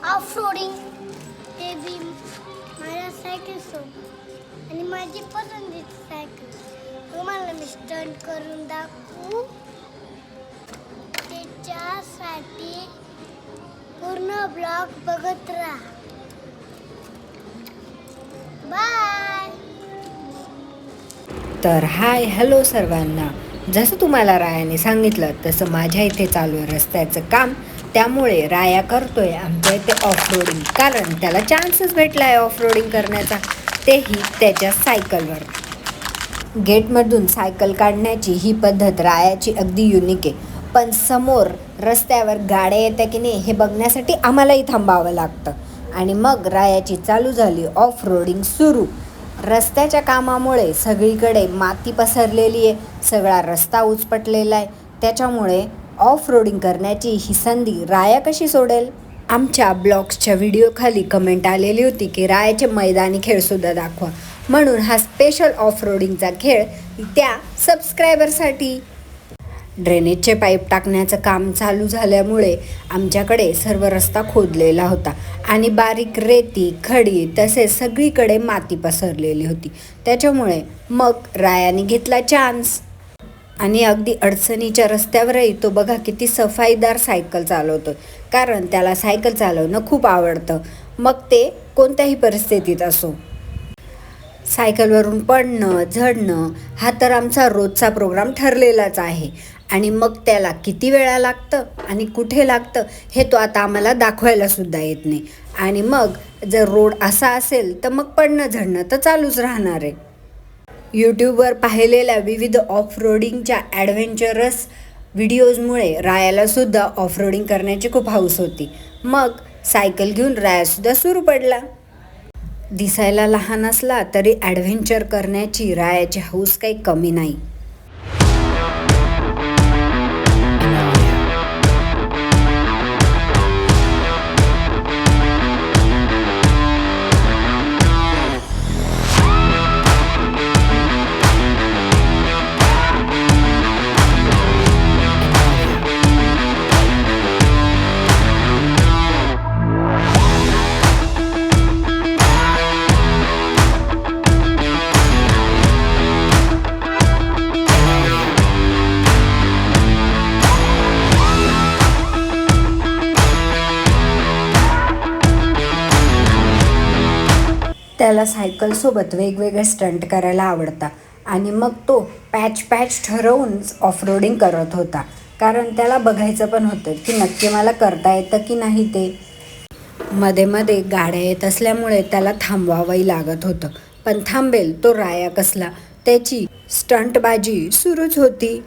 Off roading हे बी माझ्या cycle सोबत आणि माझी पसंतीची सायकल तुम्हाला मी स्टंट करून दाखवू. त्याच्यासाठी पूर्ण ब्लॉग बघत राहा. बाय. तर हाय हॅलो सर्वांना. जसं तुम्हाला रायाने सांगितलं तसं माझ्या इथे चालू आहे रस्त्याचं काम. त्यामुळे राया करतोय आमच्या इथे ऑफ रोडिंग, कारण त्याला चान्सच भेटला आहे ऑफ रोडिंग करण्याचा, तेही त्याच्या सायकलवर. गेटमधून सायकल काढण्याची ही पद्धत रायाची अगदी युनिक आहे. पण समोर रस्त्यावर गाड्या येत्या की नाही हे बघण्यासाठी आम्हालाही थांबावं लागतं. आणि मग रायाची चालू झाली ऑफ रोडिंग सुरू. रस्त्याच्या कामामुळे सगळीकडे माती पसरलेली आहे, सगळा रस्ता उचपटलेला आहे. त्याच्यामुळे ऑफ रोडिंग करण्याची ही संधी राया कशी सोडेल. आमच्या ब्लॉग्सच्या व्हिडिओखाली कमेंट आलेली होती की रायाचे मैदानी खेळसुद्धा दाखवा, म्हणून हा स्पेशल ऑफ रोडिंगचा खेळ त्या सबस्क्रायबरसाठी. ड्रेनेजचे पाईप टाकण्याचं काम चालू झाल्यामुळे आमच्याकडे सर्व रस्ता खोदलेला होता आणि बारीक रेती खडी तसेच सगळीकडे माती पसरलेली होती. त्याच्यामुळे मग रायाने घेतला चान्स आणि अगदी अडचणीच्या रस्त्यावरही तो बघा किती सफाईदार सायकल चालवतो, कारण त्याला सायकल चालवणं खूप आवडतं, मग ते कोणत्याही परिस्थितीत असो. सायकलवरून पडणं झडणं हा तर आमचा रोजचा प्रोग्राम ठरलेलाच आहे. आणि मग त्याला किती वेळा लागतं आणि कुठे लागतं हे तो आता आम्हाला दाखवायला सुद्धा येत नाही. आणि मग जर रोड असा असेल तर मग पडणं झडणं तर चालूच राहणार आहे. यूट्यूबवर पाहिलेल्या विविध ऑफ रोडिंगच्या ॲडव्हेंचरस व्हिडिओजमुळे रायालासुद्धा ऑफ रोडिंग करण्याची खूप हौस होती. मग सायकल घेऊन रायासुद्धा सुरू पडला. दिसायला लहान असला तरी ॲडव्हेंचर करण्याची रायाची हौस काही कमी नाही. त्याला सायकलसोबत वेगवेगळे स्टंट करायला आवडतात आणि मग तो पॅच ठरवून ऑफ रोडिंग करत होता, कारण त्याला बघायचं पण होतं की नक्की मला करता येतं की नाही ते. मध्ये मध्ये गाड्या येत असल्यामुळे त्याला थांबवावंही लागत होतं, पण थांबेल तो राया कसला, त्याची स्टंटबाजी सुरूच होती.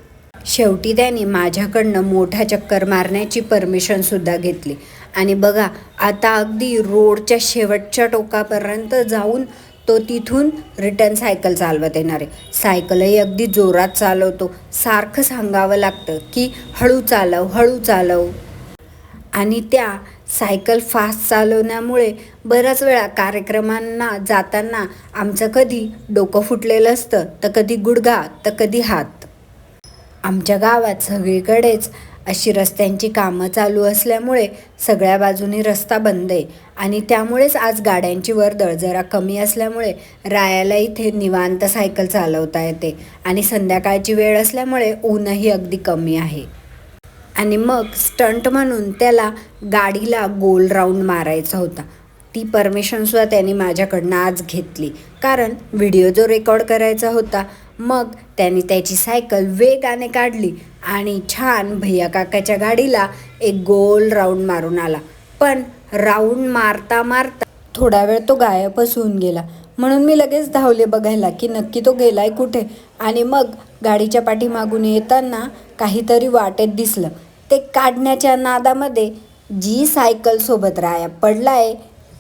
शेवटी त्याने माझ्याकडनं मोठा चक्कर मारण्याची परमिशनसुद्धा घेतली. आणि बघा आता अगदी रोडच्या शेवटच्या टोकापर्यंत जाऊन तो तिथून रिटर्न सायकल चालवत येणार आहे. सायकलही अगदी जोरात चालवतो, सारखं सांगावं लागतं की हळू चालव. आणि त्या सायकल फास्ट चालवण्यामुळे बऱ्याच वेळा कार्यक्रमांना जाताना आमचं कधी डोकं फुटलेलं असतं, तर कधी गुडघा तर कधी हात. आमच्या गावात सगळीकडेच अशी रस्त्यांची कामं चालू असल्यामुळे सगळ्या बाजूनी रस्ता बंद आहे आणि त्यामुळेच आज गाड्यांची वर्दळ जरा कमी असल्यामुळे रायाला इथे निवांत सायकल चालवता येते. आणि संध्याकाळची वेळ असल्यामुळे ऊनही अगदी कमी आहे. आणि मग स्टंट म्हणून त्याला गाडीला गोल राऊंड मारायचा होता. ती परमिशनसुद्धा त्याने माझ्याकडनं आज घेतली, कारण व्हिडिओ जो रेकॉर्ड करायचा होता. मग त्याने त्याची सायकल वेगाने काढली आणि छान भैया काकाच्या गाडीला एक गोल राऊंड मारून आला. पण राऊंड मारता मारता थोडा वेळ तो गायबच होऊन गेला, म्हणून मी लगेच धावले बघायला की नक्की तो गेलाय कुठे. आणि मग गाडीच्या पाठीमागून येताना काहीतरी वाटेत दिसलं. ते काढण्याच्या नादामध्ये जी सायकल सोबत राया पडलाय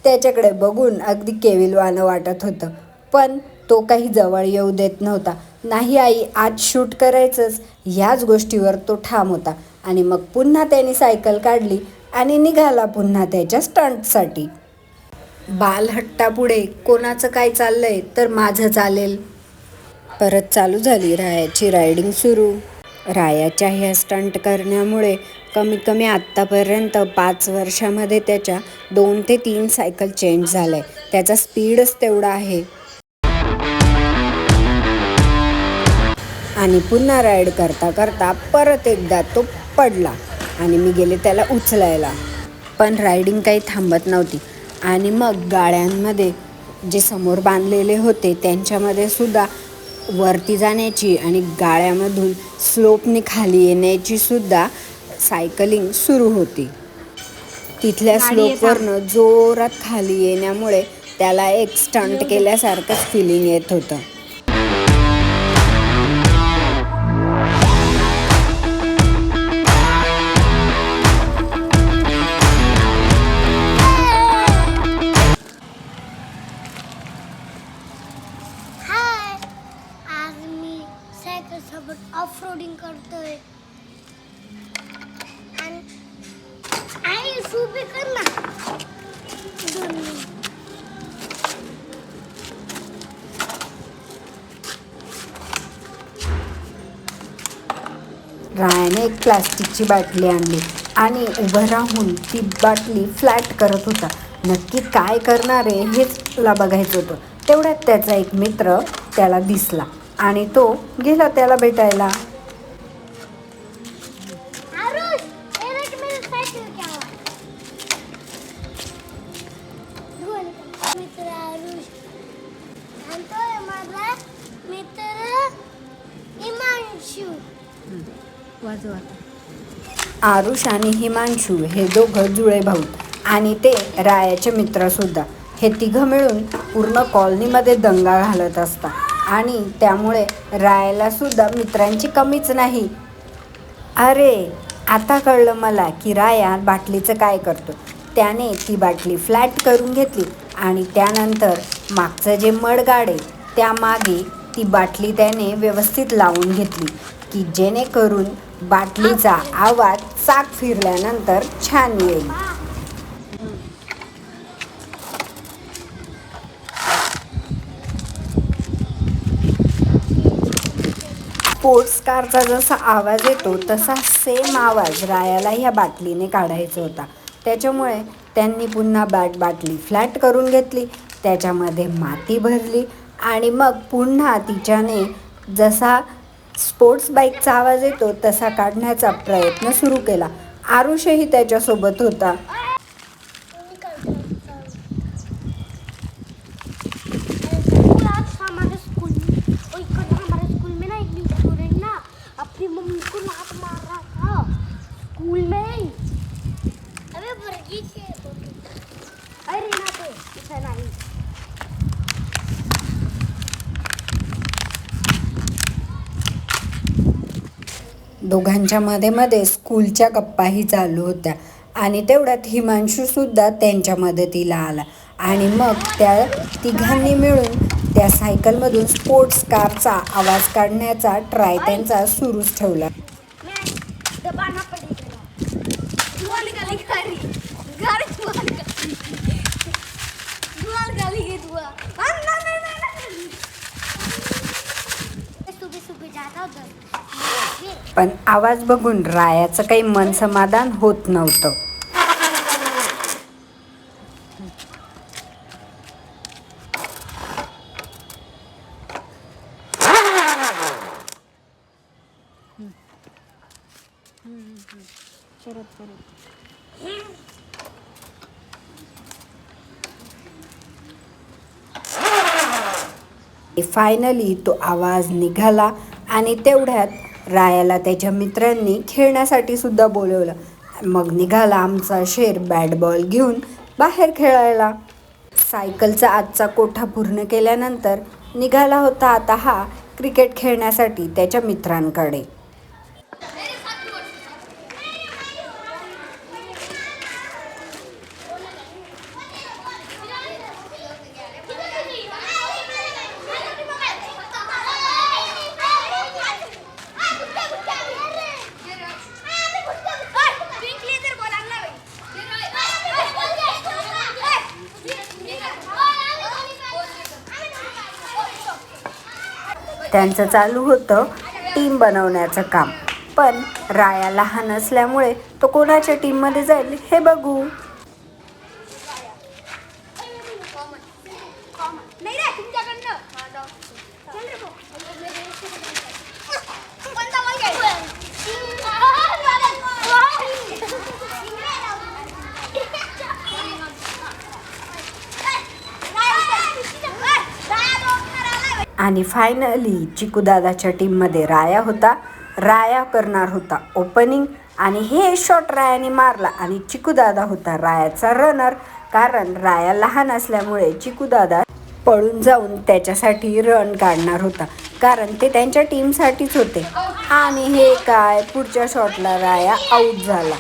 त्याच्याकडे बघून अगदी केविलवाणं वाटत होतं, पण तो काही जवळ येऊ देत नव्हता. नाही आई, आज शूट करायचंच, ह्याच गोष्टीवर तो ठाम होता. आणि मग पुन्हा त्याने सायकल काढली आणि निघाला पुन्हा त्याच्या स्टंटसाठी. बालहट्टापुढे कोणाचं काय चाललंय तर माझं चालेल. परत चालू झाली रायाची रायडिंग सुरू. रायाच्या ह्या स्टंट करण्यामुळे कमीत कमी आत्तापर्यंत 5 वर्षामध्ये त्याच्या 2 ते 3 सायकल चेंज झाल्या आहे. त्याचा स्पीडच तेवढा आहे. आणि पुन्हा राईड करता करता परत एकदा तो पडला आणि मी गेले त्याला उचलायला. पण रायडिंग काही थांबत नव्हती आणि मग गाड्यांमध्ये जे समोर बांधलेले होते त्यांच्यामध्ये सुद्धा वरती जाण्याची आणि गाड्यामधून स्लोपने खाली येण्याची सुद्धा सायकलिंग सुरू होती. तिथल्या स्लोपवरनं जोरात खाली येण्यामुळे त्याला एक स्टंट केल्यासारखंच फिलिंग येत होतं. हाय, आज मी सायकल सोबत ऑफ रोडिंग करतोय. आणि आई सुबी कर ना 2 मिनिट. रायाने एक प्लास्टिकची बाटली आणली आणि उभं राहून ती बाटली फ्लॅट करत होता. नक्की काय करणार आहे हेच त्याला बघायचं होतं. तेवढ्यात त्याचा एक मित्र त्याला दिसला आणि तो गेला त्याला भेटायला. आरुष, ये देख मेरी साइकिल क्या हुआ. मित्र आरुष आणि तो आहे माझा मित्र हिमांशू. आरुष आणि हिमांशू हे दोघं जुळे भाऊ आणि ते रायाचे मित्रसुद्धा. हे तिघं मिळून पूर्ण कॉलनीमध्ये दंगा घालत असतात आणि त्यामुळे रायालासुद्धा मित्रांची कमीच नाही. अरे, आता कळलं मला की राया बाटलीचं काय करतो. त्याने ती बाटली फ्लॅट करून घेतली आणि त्यानंतर मागचं जे मडगाड आहे त्यामागे ती बाटली त्याने व्यवस्थित लावून घेतली की जेणेकरून बाटलीचा आवाज चाक फिरल्यानंतर छान येईल. स्पोर्ट्स कारचा जसा आवाज येतो तसा सेम आवाज रायाला ह्या बाटलीने काढायचा होता. त्याच्यामुळे त्यांनी पुन्हा बाटली फ्लॅट करून घेतली, त्याच्यामध्ये माती भरली आणि मग पुन्हा तिच्याने जसा स्पोर्ट्स बाईकचा आवाज येतो तसा काढण्याचा प्रयत्न सुरू केला. आरुषही त्याच्यासोबत होता. हमारे स्कूल में ना एक स्टूडेंट ना अपनी मम्मी को लात मार रहा था स्कूल में. अबे वर्गीस के अरे ना तो इथं नाही. दोघांच्या मध्ये स्कूलच्या गप्पाही चालू होत्या आणि तेवढ्यात हिमांशूसुद्धा त्यांच्या मदतीला आला आणि मग त्या तिघांनी मिळून त्या सायकलमधून स्पोर्ट्स कारचा आवाज काढण्याचा ट्राय त्यांचा सुरूच ठेवला. दबाना पडेगा. पण आवाज बघून रायाचं काही मन समाधान होत नव्हतं. फायनली तो आवाज निघाला आणि तेवढ्यात रायाला त्याच्या मित्रांनी खेळण्यासाठी सुद्धा बोलवलं. मग निघाला आमचा शेर बॅट बॉल घेऊन बाहेर खेळायला. सायकलचा आजचा कोठा पूर्ण केल्यानंतर निघाला होता आता हा क्रिकेट खेळण्यासाठी त्याच्या मित्रांकडे. त्यांचं चालू होतं टीम बनवण्याचं काम. पण राया लहान असल्यामुळे तो कोणाच्या टीममध्ये जाईल हे बघू. आणि फायनली चिकूदादाच्या टीममध्ये राया होता. राया करणार होता ओपनिंग आणि हे शॉट रायाने मारला आणि चिकूदादा होता रायाचा रनर. कारण राया लहान असल्यामुळे चिकूदादा पळून जाऊन त्याच्यासाठी रन काढणार होता, कारण ते त्यांच्या टीमसाठीच होते. आणि हे काय, पुढच्या शॉटला राया आऊट झाला.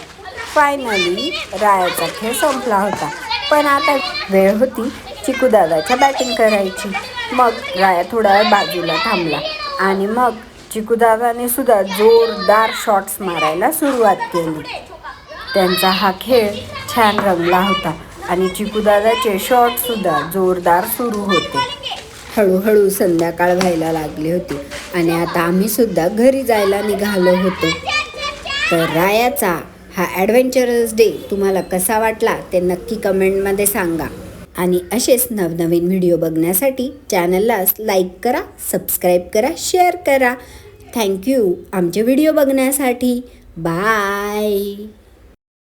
फायनली रायाचा खेळ संपला होता. पण आता वेळ होती चिकूदादाच्या बॅटिंग करायची. मग राया थोडा वेळ बाजूला थांबला आणि मग चिकूदादाने सुद्धा जोरदार शॉट्स मारायला सुरुवात केली. त्यांचा हा खेळ छान रंगला होता आणि चिकूदादाचे शॉटसुद्धा जोरदार सुरू होते. हळूहळू संध्याकाळ व्हायला लागली होती आणि आता आम्हीसुद्धा घरी जायला निघालो होतो. तर रायाचा हा ॲडव्हेंचरस डे तुम्हाला कसा वाटला ते नक्की कमेंटमध्ये सांगा. आणि असेच नवनवीन व्हिडिओ बघण्यासाठी चॅनलला लाईक करा, सबस्क्राईब करा, शेअर करा. थँक्यू आमचे व्हिडिओ बघण्यासाठी. बाय.